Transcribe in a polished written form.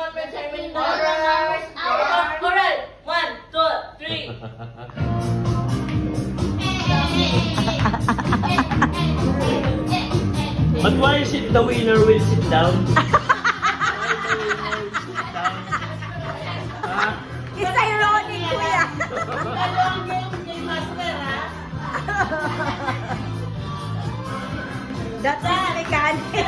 numbers are many numbers. Alright, 1, 2, 3. But why is it the winner will sit down? It's ironic, kuya. Dalawang game master, ha? That's his mechanics.